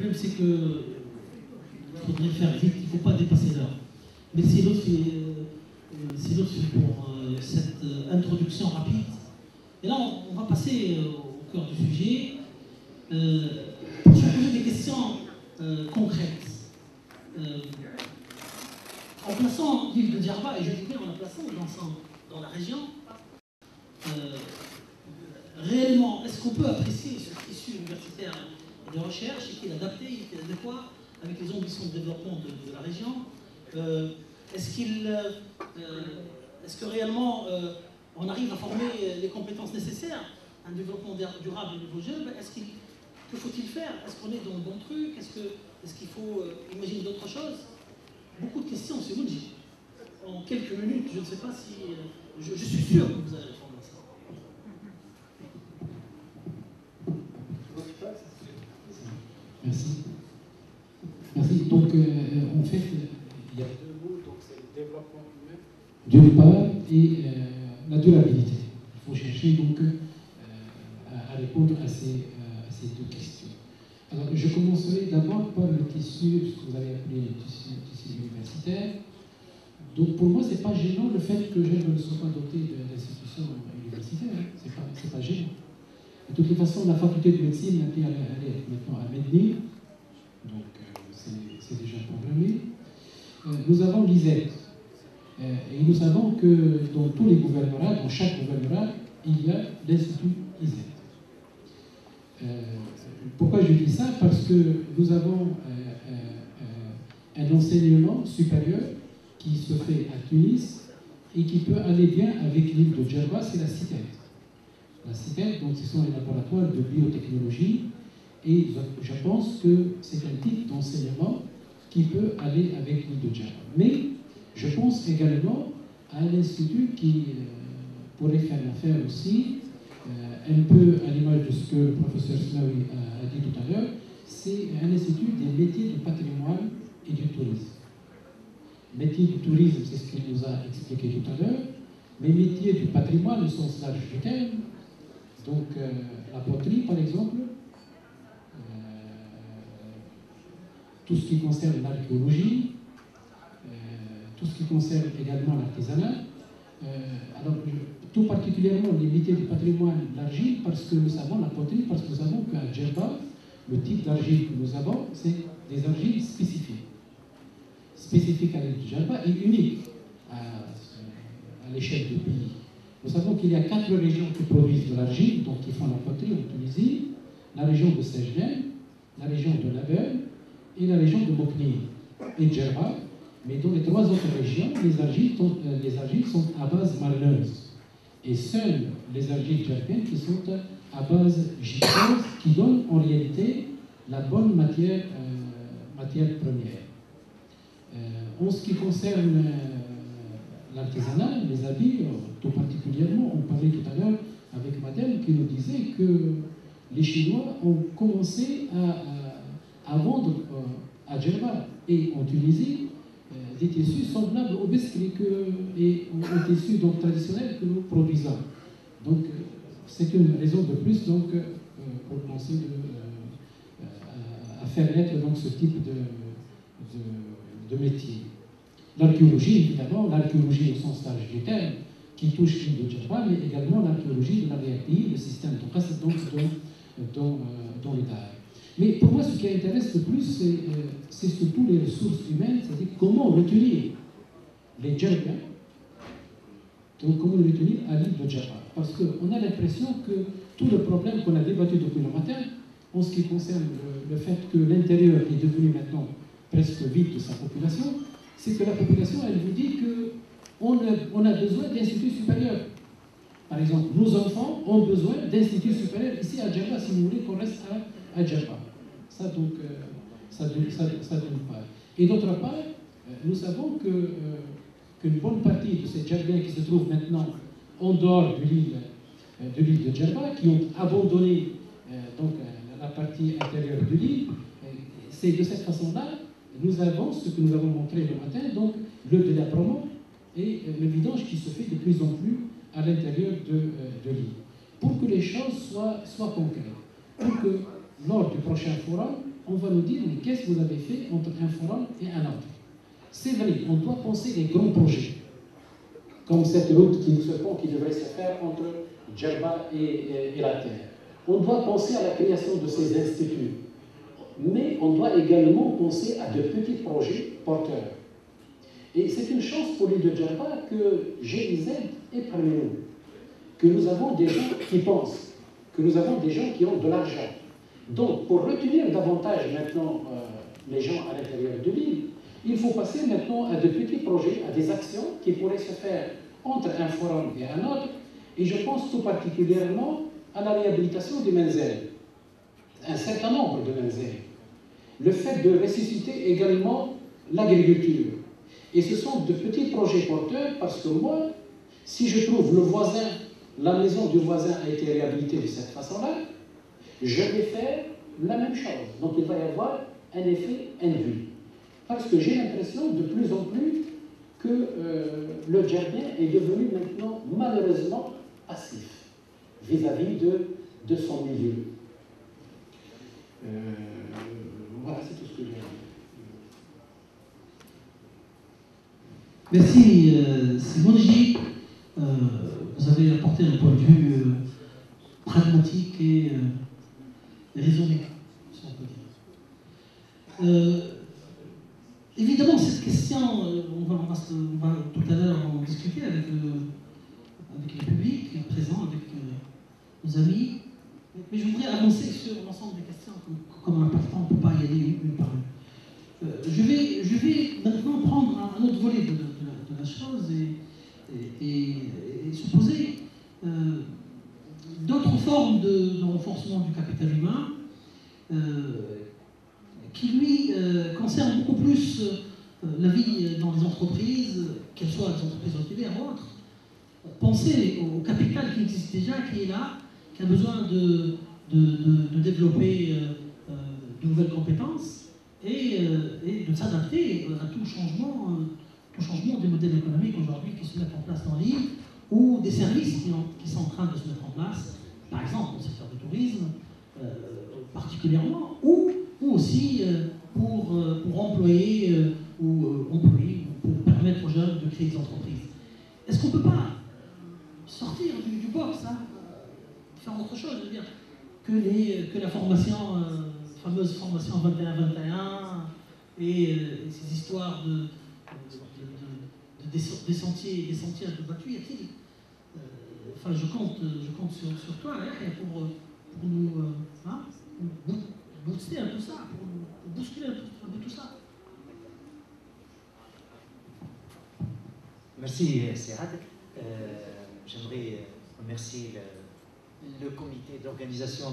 problème, c'est que il faudrait faire vite, il ne faut pas dépasser l'heure. Mais c'est l'autre pour cette introduction rapide. Et là, on va passer au cœur du sujet pour se poser des questions concrètes. En plaçant l'île de Djerba, et je dis bien en la plaçant dans la région, réellement, est-ce qu'on peut apprécier ce tissu universitaire de recherche et qu'il est adapté, il est adéquat avec les ambitions de développement de la région? Est-ce que réellement on arrive à former les compétences nécessaires à un développement durable au niveau jeune? Que faut-il faire? Est-ce qu'on est dans le bon truc? Est-ce qu'il faut imaginer d'autres choses? Beaucoup de questions, c'est Moudji. En quelques minutes, je ne sais pas si... je suis sûr que vous allez répondre à ça. Merci. Merci. Donc, en fait, il y a deux mots, donc c'est le développement humain, d'une part, et la durabilité. Il faut chercher donc à répondre à ces deux questions. Alors, je commencerai d'abord par le tissu, ce que vous avez appelé le tissu universitaire. Donc, pour moi, ce n'est pas gênant le fait que Gênes ne soit pas doté d'institutions universitaires. Hein. C'est pas gênant. De toute façon, la faculté de médecine elle est maintenant à Medellin, donc c'est déjà programmé. Nous avons l'ISET, et nous savons que dans tous les gouvernements, dans chaque gouvernement, il y a l'Institut ISET. Pourquoi je dis ça? Parce que nous avons un enseignement supérieur qui se fait à Tunis et qui peut aller bien avec l'île de Djerba, c'est la CITED. La CITED, donc ce sont les laboratoires de biotechnologie, et je pense que c'est un type d'enseignement qui peut aller avec l'île de Djerba. Mais je pense également à un institut qui pourrait faire l'affaire aussi, un peu à l'image de ce que le professeur Snaoui a dit tout à l'heure, c'est un institut des métiers du patrimoine et du tourisme. Métiers du tourisme, c'est ce qu'il nous a expliqué tout à l'heure, mais métiers du patrimoine au sens large du terme, donc la poterie par exemple, tout ce qui concerne l'archéologie, tout ce qui concerne également l'artisanat, alors tout particulièrement les métiers du patrimoine, l'argile, parce que nous savons la poterie, parce que nous savons qu'à Djerba, le type d'argile que nous avons, c'est des argiles spécifiques. Spécifiques à l'île de Djerba et uniques à l'échelle du pays. Nous savons qu'il y a 4 régions qui produisent de l'argile, donc qui font la poterie en Tunisie, la région de Sejnen, la région de Label et la région de Mokni et Djerba. Mais dans les 3 autres régions, les argiles sont à base marneuse. Et seules les argiles djerbiennes qui sont à base gypseuse, qui donnent en réalité la bonne matière première. En ce qui concerne l'artisanat, les habits, tout particulièrement, on parlait tout à l'heure avec madame qui nous disait que les Chinois ont commencé à vendre à Djerba et en Tunisie des tissus semblables aux biscuits et aux tissus donc, traditionnels que nous produisons. Donc, c'est une raison de plus donc, pour penser à faire naître donc, ce type de métier. L'archéologie, évidemment, l'archéologie au sens large du terme, qui touche l'île de Djerba, mais également l'archéologie de l'arrière-pays, le système de casse donc dans les terres. Mais pour moi, ce qui intéresse le plus, c'est surtout les ressources humaines, c'est-à-dire comment retenir les Djerbiens, donc comment les retenir à l'île de Djerba. Parce qu'on a l'impression que tout le problème qu'on a débattu depuis le matin, en ce qui concerne le fait que l'intérieur est devenu maintenant presque vide de sa population, c'est que la population, elle vous dit qu'on a besoin d'instituts supérieurs. Par exemple, nos enfants ont besoin d'instituts supérieurs ici à Djerba, si vous voulez qu'on reste à Djerba. Ça, donc, ça donne pas. Et d'autre part, nous savons qu'une bonne partie de ces Djerbiens qui se trouvent maintenant en dehors de l'île de Djerba, qui ont abandonné donc, la partie intérieure de l'île, c'est de cette façon-là, nous avons ce que nous avons montré le matin, donc le délabrement et le vidange qui se fait de plus en plus à l'intérieur de l'île. Pour que les choses soient concrètes, pour que lors du prochain forum, on va nous dire, mais qu'est-ce que vous avez fait entre un forum et un autre? C'est vrai, on doit penser des grands projets, comme cette route, ce pont qui devrait se faire entre Djerba et la Terre. On doit penser à la création de ces instituts, mais on doit également penser à de petits projets porteurs. Et c'est une chance pour l'île de Djerba que GIZ est parmi nous, que nous avons des gens qui pensent, que nous avons des gens qui ont de l'argent. Donc, pour retenir davantage maintenant les gens à l'intérieur de l'île, il faut passer maintenant à de petits projets, à des actions qui pourraient se faire entre un forum et un autre, et je pense tout particulièrement à la réhabilitation des Menzel, un certain nombre de Menzel. Le fait de ressusciter également l'agriculture. Et ce sont de petits projets porteurs parce que moi, si je trouve le voisin, la maison du voisin a été réhabilitée de cette façon-là, je vais faire la même chose. Donc il va y avoir un effet indu. Parce que j'ai l'impression de plus en plus que le Djerbien est devenu maintenant malheureusement passif vis-à-vis de son milieu. Voilà, c'est tout ce que j'ai à dire. Merci, Simonji. Vous avez apporté un point de vue pragmatique et raisonné, si on peut dire. Évidemment, cette question, on va tout à l'heure en discuter avec le public présent, avec nos amis. Mais je voudrais avancer sur l'ensemble des questions comme important, on ne peut pas y aller une par une. Je vais maintenant prendre un autre volet de la chose et se poser d'autres formes de renforcement du capital humain qui, lui, concerne beaucoup plus la vie dans les entreprises, qu'elles soient des entreprises hôtelières ou autres. Penser au capital qui existe déjà, qui est là, qui a besoin de développer de nouvelles compétences et de s'adapter à tout changement des modèles économiques aujourd'hui qui se mettent en place dans l'île ou des services qui sont en train de se mettre en place, par exemple au secteur du tourisme particulièrement, ou aussi pour employer ou pour permettre aux jeunes de créer des entreprises. Est-ce qu'on ne peut pas sortir du box, hein, faire autre chose, je veux dire, que la formation, fameuse formation 21-21 et ces histoires des sentiers un peu battus, y a-t-il enfin, je compte sur toi, hein, pour nous booster un peu ça, pour bousculer un peu tout ça. Merci, Serad. J'aimerais remercier le comité d'organisation.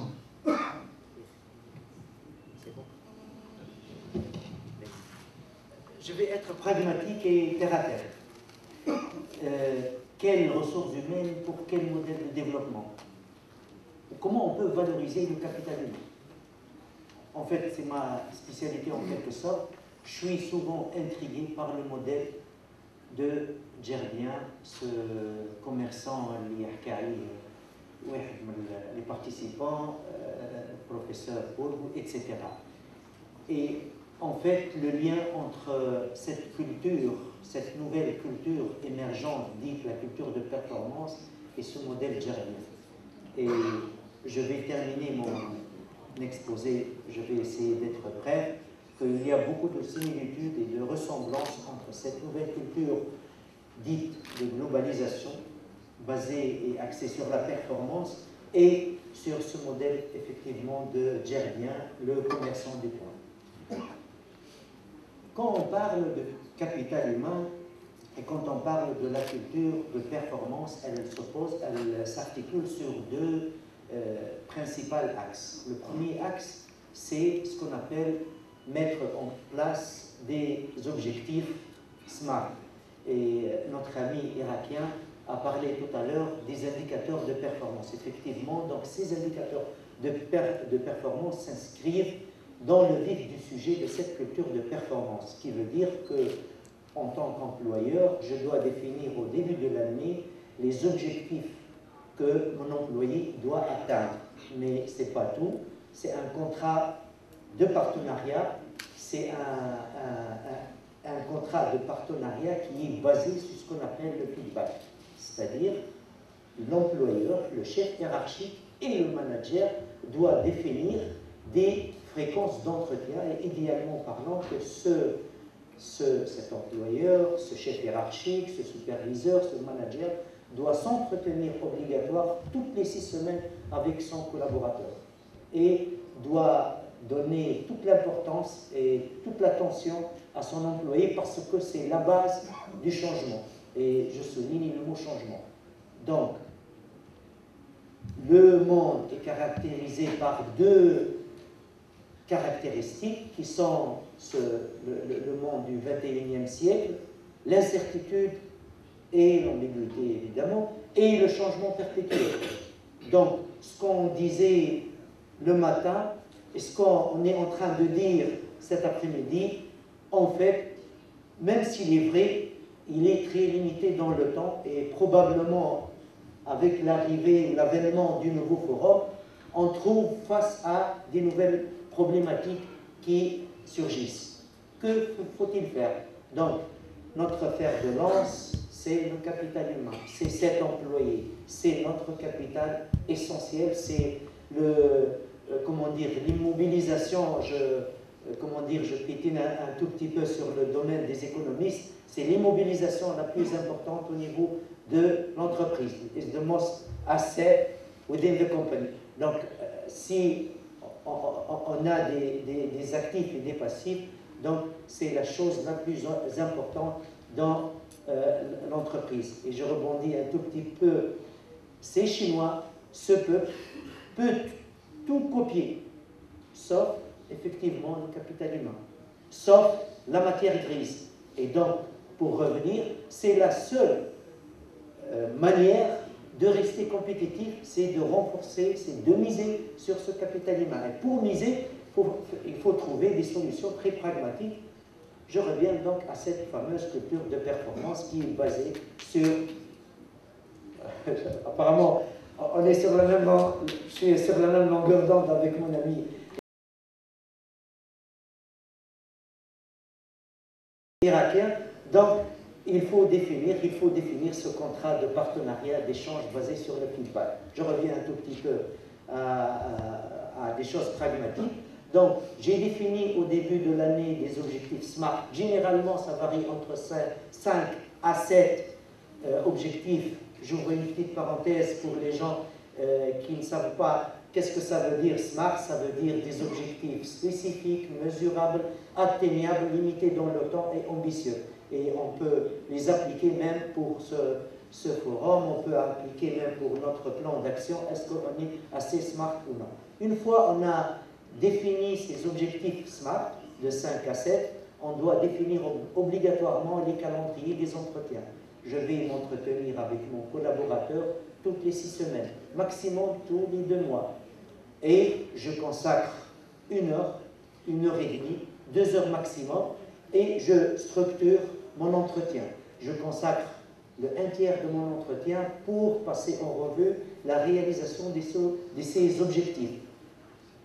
C'est bon. Je vais être pragmatique et terre à terre. Quelles ressources humaines pour quel modèle de développement? Comment on peut valoriser le capital humain? En fait, c'est ma spécialité en quelque sorte. Je suis souvent intrigué par le modèle de Djerbien, ce commerçant, les participants, professeur Bourg, etc. Et en fait, le lien entre cette culture, cette nouvelle culture émergente, dite la culture de performance, et ce modèle djerbien. Et je vais terminer mon exposé, je vais essayer d'être bref, qu'il y a beaucoup de similitudes et de ressemblances entre cette nouvelle culture dite de globalisation, basée et axée sur la performance, et sur ce modèle effectivement de Djerbien, le commerçant du coin. Quand on parle de capital humain et quand on parle de la culture de performance, elle s'articule sur deux principaux axes. Le premier axe, c'est ce qu'on appelle mettre en place des objectifs SMART. Et notre ami irakien a parlé tout à l'heure des indicateurs de performance. Effectivement, donc ces indicateurs de performance s'inscrivent dans le vif du sujet de cette culture de performance, ce qui veut dire que, en tant qu'employeur, je dois définir au début de l'année les objectifs que mon employé doit atteindre. Mais ce n'est pas tout, c'est un contrat de partenariat, c'est un contrat de partenariat qui est basé sur ce qu'on appelle le feedback, c'est-à-dire l'employeur, le chef hiérarchique et le manager doivent définir des fréquences d'entretien et idéalement parlant que cet employeur, ce chef hiérarchique, ce superviseur, ce manager doit s'entretenir obligatoire toutes les 6 semaines avec son collaborateur et doit donner toute l'importance et toute l'attention à son employé parce que c'est la base du changement. Et je souligne le mot changement. Donc, le monde est caractérisé par 2 caractéristiques qui sont le monde du 21e siècle, l'incertitude et l'ambiguïté évidemment, et le changement perpétuel. Donc, ce qu'on disait le matin et ce qu'on est en train de dire cet après-midi, en fait, même s'il est vrai, il est très limité dans le temps et probablement avec l'arrivée ou l'avènement du nouveau forum, on trouve face à des nouvelles problématiques qui surgissent. Que faut-il faire? Donc, notre fer de lance, c'est le capital humain, c'est cet employé, c'est notre capital essentiel, c'est l'immobilisation, je piétine un tout petit peu sur le domaine des économistes, c'est l'immobilisation la plus importante au niveau de l'entreprise. It's the most asset within the company. Donc, si on a des actifs et des passifs, donc c'est la chose la plus importante dans l'entreprise. Et je rebondis un tout petit peu. Ces Chinois, ce peuple, peut tout copier, sauf effectivement le capital humain, sauf la matière grise. Et donc, pour revenir, c'est la seule manière de rester compétitif, c'est de renforcer, c'est de miser sur ce capital humain. Et pour miser, il faut trouver des solutions très pragmatiques. Je reviens donc à cette fameuse culture de performance qui est basée sur... apparemment, on est sur je suis sur la même longueur d'onde avec mon ami irakien. Donc, il faut définir ce contrat de partenariat, d'échange basé sur le feedback. Je reviens un tout petit peu à des choses pragmatiques. Donc, j'ai défini au début de l'année des objectifs SMART. Généralement, ça varie entre 5 à 7 objectifs. J'ouvre une petite parenthèse pour les gens qui ne savent pas qu'est-ce que ça veut dire SMART. Ça veut dire des objectifs spécifiques, mesurables, atteignables, limités dans le temps et ambitieux. Et on peut les appliquer même pour ce forum, on peut appliquer même pour notre plan d'action. Est-ce qu'on est assez SMART ou non? Une fois on a défini ces objectifs SMART de 5 à 7, on doit définir obligatoirement les calendriers des entretiens. Je vais m'entretenir avec mon collaborateur toutes les 6 semaines, maximum tous les 2 mois. Et je consacre 1 heure, 1 heure et demie, 2 heures maximum, et je structure mon entretien. Je consacre le 1/3 de mon entretien pour passer en revue la réalisation de ces objectifs.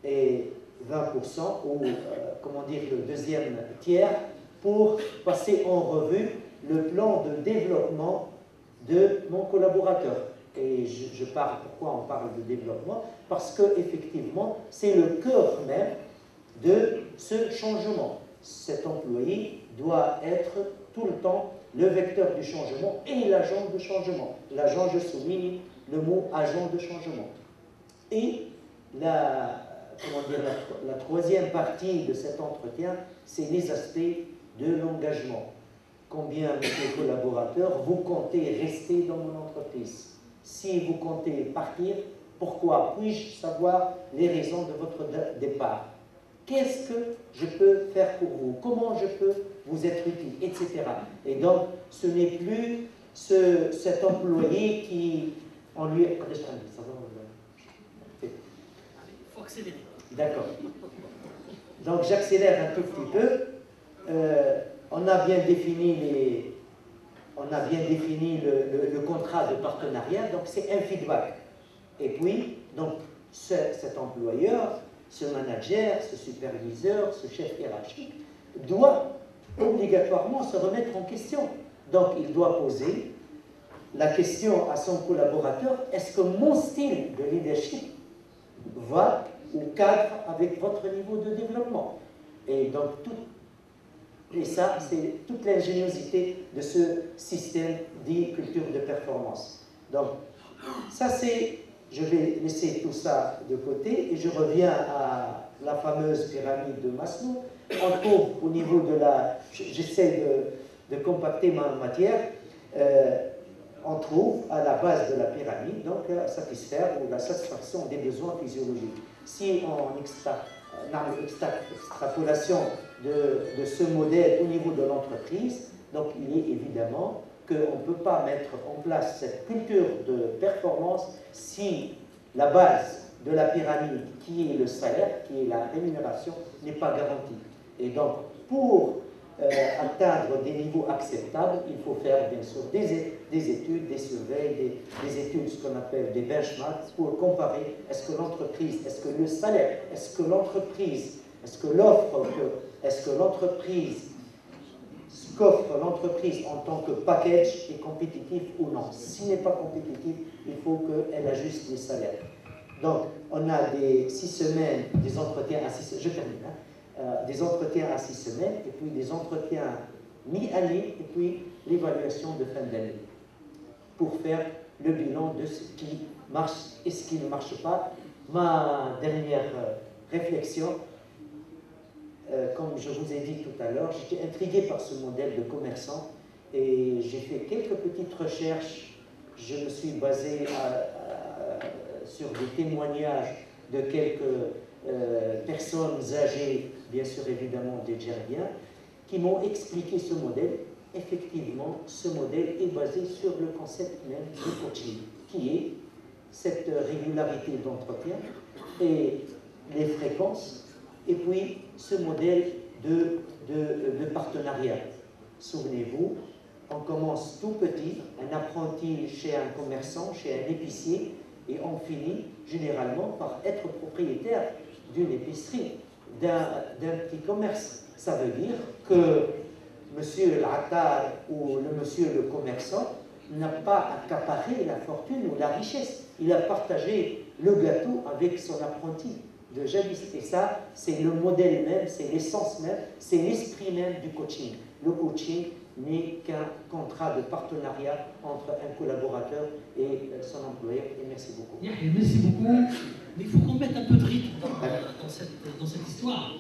Et 20%, ou le deuxième tiers, pour passer en revue le plan de développement de mon collaborateur. Et je parle, pourquoi on parle de développement? Parce que effectivement, c'est le cœur même de ce changement. Cet employé doit être tout le temps le vecteur du changement et l'agent de changement. L'agent, je souligne le mot agent de changement. Et la troisième partie de cet entretien, c'est les aspects de l'engagement. Combien, mes collaborateurs, vous comptez rester dans mon entreprise? Si vous comptez partir, pourquoi? Puis-je savoir les raisons de votre départ? Qu'est-ce que je peux faire pour vous? Comment je peux vous être utile? Etc. Et donc, ce n'est plus cet employé qui, on lui... Il faut accélérer. D'accord. Donc, j'accélère un tout petit peu. On a bien défini le contrat de partenariat, donc c'est un feedback. Et puis, donc, cet employeur, ce manager, ce superviseur, ce chef hiérarchique doit obligatoirement se remettre en question. Donc, il doit poser la question à son collaborateur, est-ce que mon style de leadership va ou cadre avec votre niveau de développement? Et donc, ça, c'est toute l'ingéniosité de ce système dit culture de performance. Donc, ça c'est, je vais laisser tout ça de côté et je reviens à la fameuse pyramide de Maslow. On trouve au niveau de la, j'essaie de compacter ma matière, on trouve à la base de la pyramide, donc satisfaire ou la satisfaction des besoins physiologiques. Si on extrapolation de ce modèle au niveau de l'entreprise, donc il est évidemment qu'on ne peut pas mettre en place cette culture de performance si la base de la pyramide, qui est le salaire, qui est la rémunération, n'est pas garantie. Et donc, pour atteindre des niveaux acceptables, il faut faire bien sûr des études, des surveilles, des études, ce qu'on appelle des benchmarks, pour comparer est-ce que l'entreprise, est-ce que le salaire, est-ce que l'entreprise, est-ce que l'offre, est-ce que l'entreprise, ce qu'offre l'entreprise en tant que package est compétitif ou non. S'il n'est pas compétitif, il faut qu'elle ajuste les salaires. Donc, on a des 6 semaines, des entretiens à 6 semaines, je termine, des entretiens à 6 semaines, et puis des entretiens mi-année, et puis l'évaluation de fin d'année, pour faire le bilan de ce qui marche et ce qui ne marche pas. Ma dernière réflexion, comme je vous ai dit tout à l'heure, j'étais intrigué par ce modèle de commerçant, et j'ai fait quelques petites recherches. Je me suis basé sur des témoignages de quelques personnes âgées, bien sûr évidemment des Djeriens, qui m'ont expliqué ce modèle. Effectivement, ce modèle est basé sur le concept même du coaching, qui est cette régularité d'entretien et les fréquences, et puis ce modèle de partenariat. Souvenez-vous, on commence tout petit, un apprenti chez un commerçant, chez un épicier, et on finit généralement par être propriétaire d'une épicerie, d'un petit commerce. Ça veut dire que monsieur l'attar ou le monsieur le commerçant n'a pas accaparé la fortune ou la richesse. Il a partagé le gâteau avec son apprenti de jadis. Et ça, c'est le modèle même, c'est l'essence même, c'est l'esprit même du coaching. Le coaching n'est qu'un contrat de partenariat entre un collaborateur et son employeur. Et merci beaucoup. Merci beaucoup. Mais il faut qu'on mette un peu de rythme dans cette histoire.